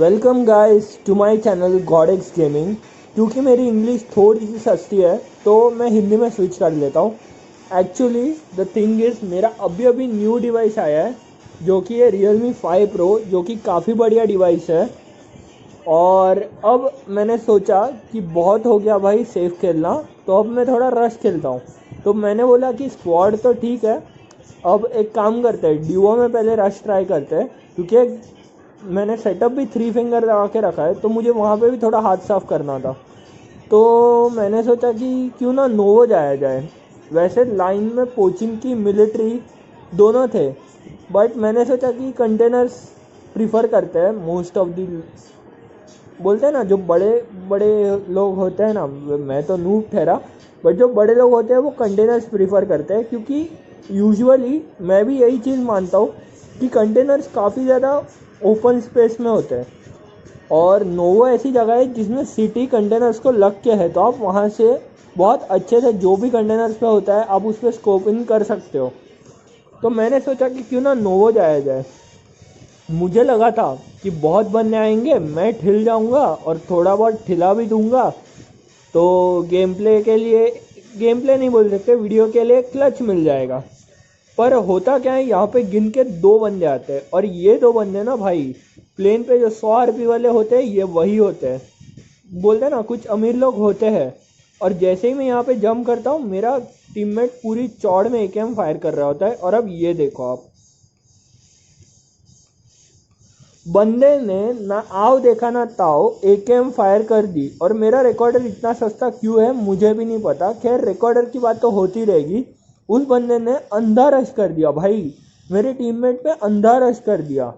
Welcome guys to my channel Godex gaming. क्योंकि मेरी English थोड़ी सी सस्ती है तो मैं हिंदी में स्विच कर लेता हूँ। एक्चुअली द थिंग इज़ मेरा अभी अभी न्यू डिवाइस आया है जो कि है Realme 5 Pro, जो कि काफ़ी बढ़िया डिवाइस है। और अब मैंने सोचा कि बहुत हो गया भाई सेफ खेलना, तो अब मैं थोड़ा रश खेलता हूँ। तो मैंने बोला कि स्क्वाड तो ठीक है, अब एक काम करते हैं, ड्यूओ में पहले रश ट्राई करते हैं। क्योंकि मैंने सेटअप भी 3 फिंगर लगा के रखा है, तो मुझे वहाँ पे भी थोड़ा हाथ साफ करना था। तो मैंने सोचा कि क्यों ना नोवो जाया जाए। वैसे लाइन में पोचिंग की मिलिट्री दोनों थे, बट मैंने सोचा कि कंटेनर्स प्रीफर करते हैं मोस्ट ऑफ दी। बोलते हैं ना, जो बड़े बड़े लोग होते हैं ना, मैं तो नूब ठहरा, बट जो बड़े लोग होते हैं वो कंटेनर्स प्रीफर करते हैं। क्योंकि यूजुअली मैं भी यही चीज़ मानता हूँ कि कंटेनर्स काफ़ी ज़्यादा ओपन स्पेस में होते हैं, और नोवो ऐसी जगह है जिसमें सिटी कंटेनर्स को लग के है, तो आप वहाँ से बहुत अच्छे से जो भी कंटेनर्स पे होता है आप उस पर स्कोप इन कर सकते हो। तो मैंने सोचा कि क्यों ना नोवो जाया जाए। मुझे लगा था कि बहुत बंदे आएंगे, मैं ठिल जाऊंगा और थोड़ा बहुत ठिला भी दूंगा, तो गेम प्ले के लिए, गेम प्ले नहीं बोल सकते, वीडियो के लिए क्लच मिल जाएगा। पर होता क्या है, यहाँ पे गिन के 2 बंदे आते हैं, और ये 2 बंदे ना भाई, प्लेन पे जो 100 आरपी वाले होते हैं ये वही होते हैं। बोलते हैं ना, कुछ अमीर लोग होते हैं। और जैसे ही मैं यहाँ पे जंप करता हूँ, मेरा टीममेट पूरी चौड़ में एकेएम फायर कर रहा होता है। और अब ये देखो आप, बंदे ने ना आओ देखा ना ताओ एकेएम फायर कर दी। और मेरा रिकॉर्डर इतना सस्ता क्यों है मुझे भी नहीं पता, खैर रिकॉर्डर की बात तो होती रहेगी। उस बंदे ने अंधा रश कर दिया भाई, मेरे टीममेट पे अंधा रश कर दिया।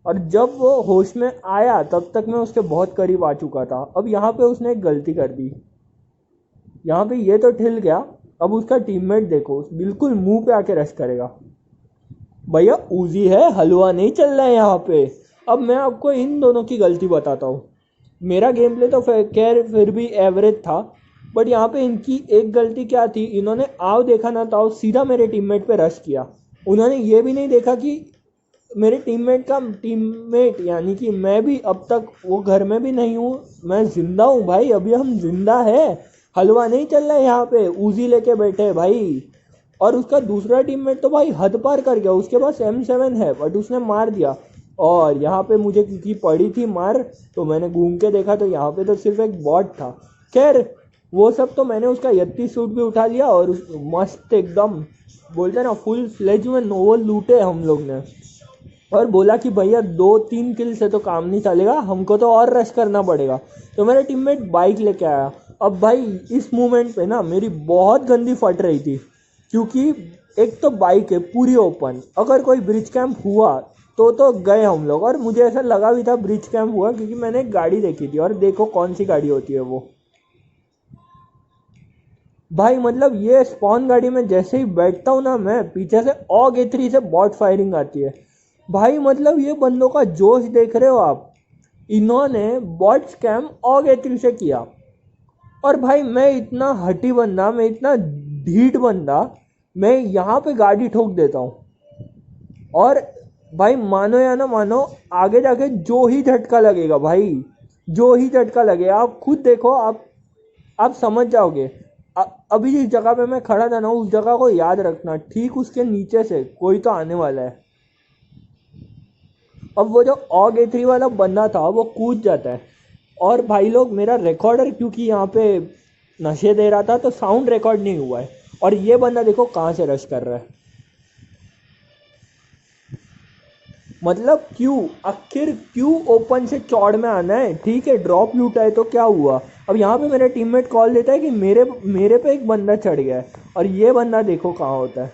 और जब वो होश में आया तब तक मैं उसके बहुत करीब आ चुका था। अब यहाँ पे उसने एक गलती कर दी, यहाँ पे ये तो ठिल गया। अब उसका टीममेट देखो, बिल्कुल मुंह पे आके रश करेगा। भैया ऊजी है, हलवा नहीं चल रहा है यहाँ पे। अब मैं आपको इन दोनों की गलती बताता हूँ। मेरा गेम प्ले तो खैर फिर भी एवरेज था, बट यहाँ पे इनकी एक गलती क्या थी, इन्होंने आओ देखा ना ताओ सीधा मेरे टीममेट पे रश किया। उन्होंने ये भी नहीं देखा कि मेरे टीममेट का टीममेट यानी कि मैं भी अब तक वो घर में भी नहीं हूँ, मैं जिंदा हूँ भाई, अभी हम जिंदा है। हलवा नहीं चल रहा है यहाँ पे, ऊजी लेके बैठे हैं भाई। और उसका दूसरा टीममेट तो भाई हद पार कर गया, उसके पास M7 है बट उसने मार दिया। और यहाँ पे मुझे क्योंकि पड़ी थी मार, तो मैंने घूम के देखा तो यहाँ पे तो सिर्फ एक बॉट था। खैर वो सब तो मैंने उसका यत्ती सूट भी उठा लिया, और मस्त एकदम बोलते ना फुल फ्लेज में नोवल लूटे हम लोग ने। और बोला कि भैया 2-3 किल से तो काम नहीं चलेगा, हमको तो और रश करना पड़ेगा। तो मेरा टीममेट बाइक लेके आया। अब भाई इस मोमेंट पे ना मेरी बहुत गंदी फट रही थी, क्योंकि एक तो बाइक है पूरी ओपन, अगर कोई ब्रिज कैंप हुआ तो गए हम लोग। और मुझे ऐसा लगा भी था ब्रिज कैंप हुआ, क्योंकि मैंने एक गाड़ी देखी थी, और देखो कौन सी गाड़ी होती है वो भाई। मतलब ये स्पॉन गाड़ी में जैसे ही बैठता हूँ ना, मैं पीछे से ऑग A3 से बॉट फायरिंग आती है भाई। मतलब ये बंदों का जोश देख रहे हो आप, इन्होंने बॉट स्कैम ऑग A3 से किया। और भाई मैं इतना हटी बंदा, मैं इतना ढीठ बंदा, मैं यहाँ पे गाड़ी ठोक देता हूँ। और भाई मानो या ना मानो, आगे जाके जो ही झटका लगेगा भाई, जो ही झटका लगेगा आप खुद देखो, आप समझ जाओगे। अभी जिस जगह पे मैं खड़ा था ना, उस जगह को याद रखना, ठीक उसके नीचे से कोई तो आने वाला है। अब वो जो ऑग A3 वाला बंदा था वो कूद जाता है। और भाई लोग, मेरा रिकॉर्डर क्योंकि यहाँ पे नशे दे रहा था तो साउंड रिकॉर्ड नहीं हुआ है। और ये बंदा देखो कहाँ से रश कर रहा है। मतलब क्यों, आखिर क्यों ओपन से चौड़ में आना है। ठीक है ड्रॉप लूटा है तो क्या हुआ। अब यहाँ पे मेरा टीममेट कॉल देता है कि मेरे मेरे पे एक बंदा चढ़ गया है, और ये बंदा देखो कहाँ होता है।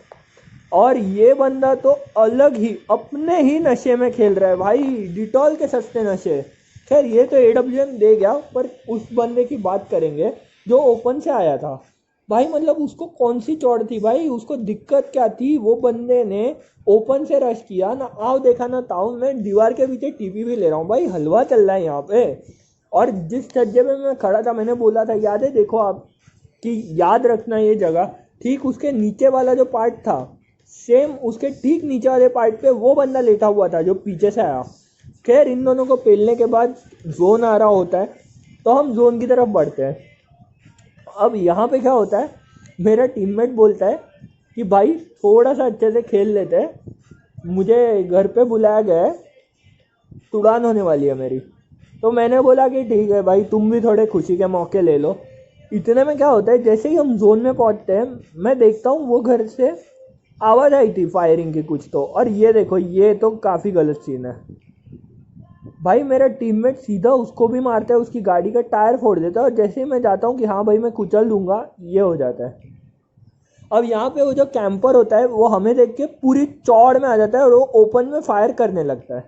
और ये बंदा तो अलग ही अपने ही नशे में खेल रहा है भाई, डिटॉल के सस्ते नशे। खैर ये तो AWM दे गया, पर उस बंदे की बात करेंगे जो ओपन से आया था। भाई मतलब उसको कौन सी चौड़ थी भाई, उसको दिक्कत क्या थी। वो बंदे ने ओपन से रश किया ना, आओ देखा ना ताऊ, मैं दीवार के पीछे टीपी भी ले रहा हूँ भाई, हलवा चल रहा है यहाँ पे। और जिस छज्जे पे मैं खड़ा था, मैंने बोला था याद है, देखो आप कि याद रखना ये जगह, ठीक उसके नीचे वाला जो पार्ट था, सेम उसके ठीक नीचे वाले पार्ट पे वो बंदा लेटा हुआ था जो पीछे से आया। खैर इन दोनों को पेलने के बाद जोन आ रहा होता है, तो हम जोन की तरफ बढ़ते हैं। अब यहाँ पे क्या होता है, मेरा टीममेट बोलता है कि भाई थोड़ा सा अच्छे से खेल लेते हैं, मुझे घर पे बुलाया गया है, उड़ान होने वाली है मेरी। तो मैंने बोला कि ठीक है भाई, तुम भी थोड़े खुशी के मौके ले लो। इतने में क्या होता है, जैसे ही हम जोन में पहुंचते हैं, मैं देखता हूँ वो घर से आवाज़ आई थी फायरिंग की कुछ तो, और ये देखो ये तो काफ़ी गलत सीन है भाई। मेरा टीममेट सीधा उसको भी मारता है, उसकी गाड़ी का टायर फोड़ देता है, और जैसे ही मैं जाता हूँ कि हाँ भाई मैं कुचल दूंगा, ये हो जाता है। अब यहाँ पे वो जो कैंपर होता है वो हमें देख के पूरी चौड़ में आ जाता है और वो ओपन में फायर करने लगता है।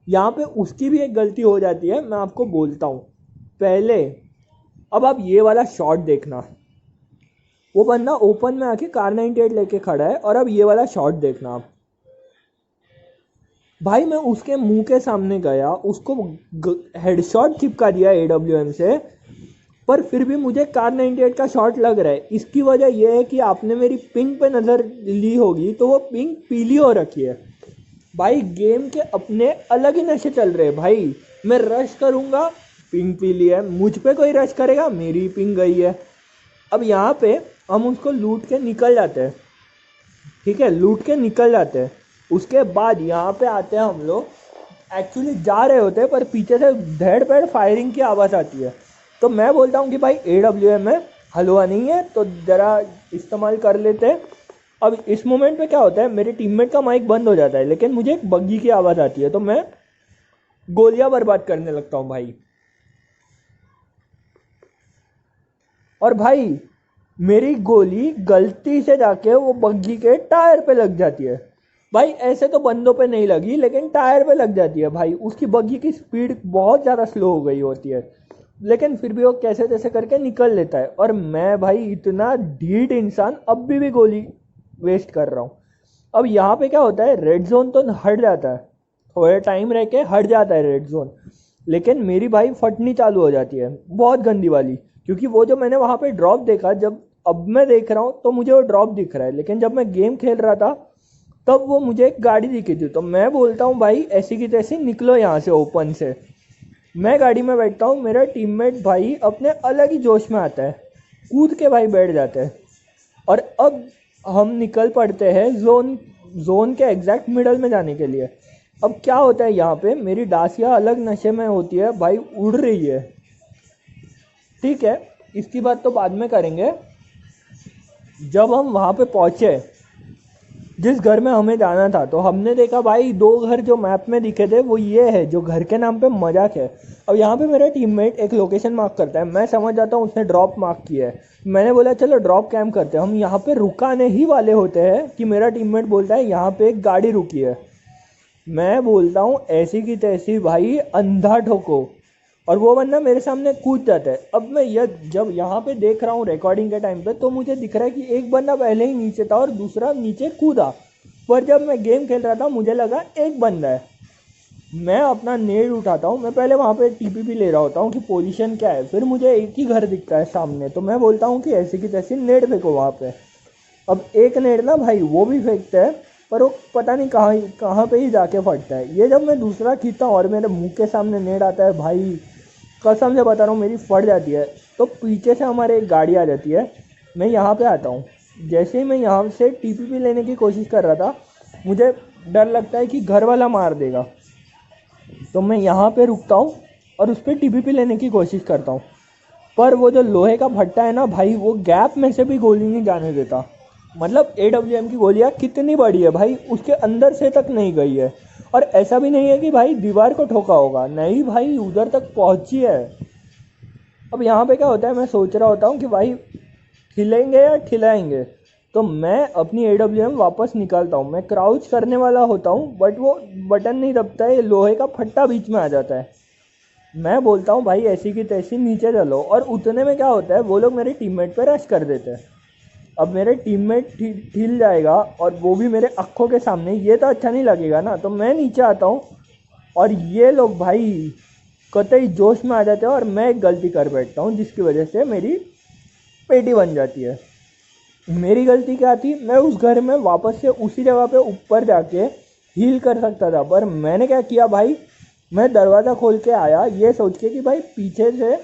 यहाँ पे उसकी भी एक गलती हो जाती है, मैं आपको बोलता हूँ पहले। अब आप ये वाला शॉट देखना, वो बंदा ओपन में आके कार 98 लेके खड़ा है, और अब ये वाला शॉट देखना आप भाई। मैं उसके मुंह के सामने गया, उसको हेडशॉट चिपका दिया AWM से, पर फिर भी मुझे कार 98 का शॉट लग रहा है। इसकी वजह यह है कि आपने मेरी पिंग पे नज़र ली होगी, तो वो पिंग पीली हो रखी है भाई। गेम के अपने अलग ही नशे चल रहे हैं भाई। मैं रश करूँगा, पिंग पीली है, मुझ पे कोई रश करेगा, मेरी पिंग गई है। अब यहाँ पे हम उसको लूट के निकल जाते हैं, ठीक है, लूट के निकल जाते हैं। उसके बाद यहाँ पे आते हैं हम लोग, एक्चुअली जा रहे होते हैं, पर पीछे से धड़ पैड़ फायरिंग की आवाज़ आती है। तो मैं बोलता हूँ कि भाई AWM में हलवा नहीं है, तो ज़रा इस्तेमाल कर लेते हैं। अब इस मोमेंट पे क्या होता है, मेरे टीममेट का माइक बंद हो जाता है, लेकिन मुझे एक बग्गी की आवाज़ आती है, तो मैं गोलियां बर्बाद करने लगता हूँ भाई। और भाई मेरी गोली गलती से जाके वो बग्गी के टायर पे लग जाती है भाई। ऐसे तो बंदों पे नहीं लगी, लेकिन टायर पे लग जाती है भाई। उसकी बग्गी की स्पीड बहुत ज़्यादा स्लो हो गई होती है, लेकिन फिर भी वो कैसे तैसे करके निकल लेता है। और मैं भाई इतना ढीठ इंसान अभी भी गोली वेस्ट कर रहा हूँ। अब यहाँ पे क्या होता है, रेड जोन तो हट जाता है, थोड़ा टाइम रह के हट जाता है रेड जोन, लेकिन मेरी भाई फटनी चालू हो जाती है बहुत गंदी वाली। क्योंकि वो जो मैंने वहाँ पे ड्रॉप देखा, जब अब मैं देख रहा हूँ तो मुझे वो ड्रॉप दिख रहा है, लेकिन जब मैं गेम खेल रहा था तब वो मुझे एक गाड़ी दिखी थी। तो मैं बोलता हूँ भाई ऐसी की तैसी निकलो यहाँ से ओपन से। मैं गाड़ी में बैठता हूँ, मेरा टीममेट भाई अपने अलग ही जोश में आता है, कूद के भाई बैठ जाते हैं। और अब हम निकल पड़ते हैं जोन के एग्जैक्ट मिडल में जाने के लिए। अब क्या होता है, यहाँ पे मेरी डासिया अलग नशे में होती है भाई, उड़ रही है। ठीक है, इसकी बात तो बाद में करेंगे। जब हम वहाँ पे पहुँचे जिस घर में हमें जाना था, तो हमने देखा भाई 2 घर जो मैप में दिखे थे वो ये है, जो घर के नाम पे मजाक है। अब यहाँ पे मेरा टीममेट एक लोकेशन मार्क करता है, मैं समझ जाता हूँ उसने ड्रॉप मार्क किया है। मैंने बोला चलो ड्रॉप कैम्प करते हैं। हम यहाँ पे रुकाने ही वाले होते हैं कि मेरा टीममेट बोलता है यहाँ पे एक गाड़ी रुकी है। मैं बोलता हूँ ऐसी की तैसी भाई अंधा ठोको, और वो बंदा मेरे सामने कूद जाता है। अब मैं जब यहाँ पे देख रहा हूँ रिकॉर्डिंग के टाइम पे, तो मुझे दिख रहा है कि एक बंदा पहले ही नीचे था और दूसरा नीचे कूदा, पर जब मैं गेम खेल रहा था मुझे लगा एक बंदा है। मैं अपना नेड उठाता हूँ, मैं पहले वहाँ पे TPP ले रहा होता हूँ कि पोजीशन क्या है, फिर मुझे एक ही घर दिखता है सामने, तो मैं बोलता हूँ कि ऐसी की तैसी नेड फेंको वहाँ पे। अब एक नेड ना भाई वो भी फेंकता है, पर वो पता नहीं कहाँ पे ही जाके फटता है। ये जब मैं दूसरा खींचता हूँ और मेरे मुंह के सामने नेड आता है भाई, कसम से बता रहा हूँ मेरी फट जाती है। तो पीछे से हमारे एक गाड़ी आ जाती है, मैं यहाँ पे आता हूँ। जैसे ही मैं यहाँ से TPP लेने की कोशिश कर रहा था, मुझे डर लगता है कि घर वाला मार देगा, तो मैं यहाँ पे रुकता हूँ और उस पर TPP लेने की कोशिश करता हूँ। पर वो जो लोहे का भट्टा है ना भाई, वो गैप में से भी गोली नहीं जाने देता। मतलब AWM की गोलियाँ कितनी बड़ी है भाई, उसके अंदर से तक नहीं गई है। और ऐसा भी नहीं है कि भाई दीवार को ठोका होगा, नहीं भाई उधर तक पहुंची है। अब यहाँ पे क्या होता है, मैं सोच रहा होता हूँ कि भाई खिलेंगे या खिलाएंगे, तो मैं अपनी AWM वापस निकालता हूँ। मैं क्राउच करने वाला होता हूँ, बट वो बटन नहीं दबता है, लोहे का फट्टा बीच में आ जाता है। मैं बोलता हूँ भाई ऐसी की तैसी नीचे चलो, और उतने में क्या होता है, वो लोग मेरे टीममेट पे रश कर देते हैं। अब मेरे टीममेट हिल जाएगा, और वो भी मेरे आँखों के सामने, ये तो अच्छा नहीं लगेगा ना। तो मैं नीचे आता हूँ और ये लोग भाई कतई जोश में आ जाते हैं, और मैं एक गलती कर बैठता हूँ जिसकी वजह से मेरी पेटी बन जाती है। मेरी गलती क्या थी, मैं उस घर में वापस से उसी जगह पे ऊपर जाके हील कर सकता था, पर मैंने क्या किया भाई, मैं दरवाज़ा खोल के आया ये सोच के कि भाई पीछे से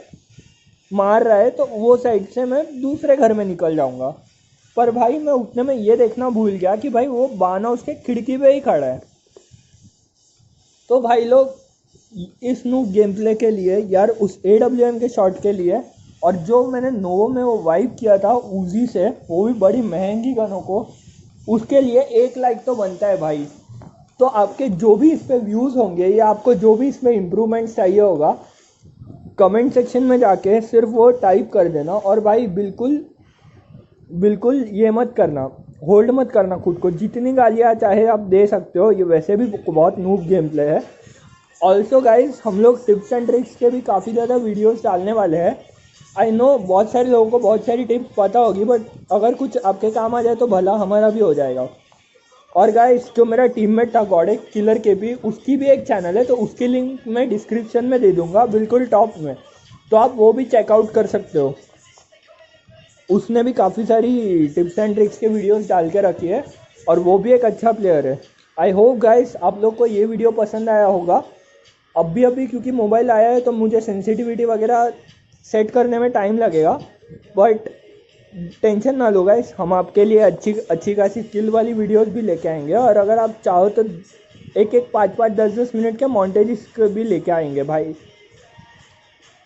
मार रहा है तो वो साइड से मैं दूसरे घर में निकल जाऊंगा, पर भाई मैं उतने में ये देखना भूल गया कि भाई वो बाना उसके खिड़की पे ही खड़ा है। तो भाई लोग इस नूब गेम प्ले के लिए यार उस AWM के शॉट के लिए, और जो मैंने नोवो में वो वाइप किया था उजी से, वो भी बड़ी महंगी गनों को, उसके लिए 1 लाइक तो बनता है भाई। तो आपके जो भी इस पे व्यूज़ होंगे या आपको जो भी इसमें इम्प्रूवमेंट्स चाहिए होगा, कमेंट सेक्शन में जाके सिर्फ वो टाइप कर देना। और भाई बिल्कुल बिल्कुल ये मत करना, होल्ड मत करना खुद को, जितनी गालियाँ चाहे आप दे सकते हो, ये वैसे भी बहुत नूब गेम प्ले है। ऑल्सो गाइज हम लोग टिप्स एंड ट्रिक्स के भी काफ़ी ज़्यादा वीडियोस डालने वाले हैं। आई नो बहुत सारे लोगों को बहुत सारी टिप्स पता होगी, बट अगर कुछ आपके काम आ जाए तो भला हमारा भी हो जाएगा। और गाइस जो मेरा टीममेट था गॉड किलर के भी, उसकी भी एक चैनल है, तो उसकी लिंक मैं डिस्क्रिप्शन में दे दूंगा बिल्कुल टॉप में, तो आप वो भी चेकआउट कर सकते हो। उसने भी काफ़ी सारी टिप्स एंड ट्रिक्स के वीडियोस डाल के रखी है, और वो भी एक अच्छा प्लेयर है। आई होप गाइस आप लोग को ये वीडियो पसंद आया होगा। अभी क्योंकि मोबाइल आया है तो मुझे सेंसिटिविटी वगैरह सेट करने में टाइम लगेगा, बट टेंशन ना लो गाइस, हम आपके लिए अच्छी खासी स्किल वाली वीडियोस भी लेके आएंगे। और अगर आप चाहो तो एक 5-5 10-10 मिनट के मॉन्टेजेस भी लेके आएंगे भाई।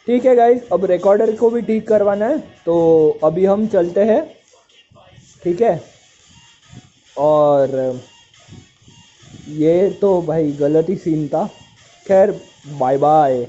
ठीक है गाइस, अब रिकॉर्डर को भी ठीक करवाना है, तो अभी हम चलते हैं, ठीक है। और ये तो भाई गलत ही सीन था, खैर बाय बाय।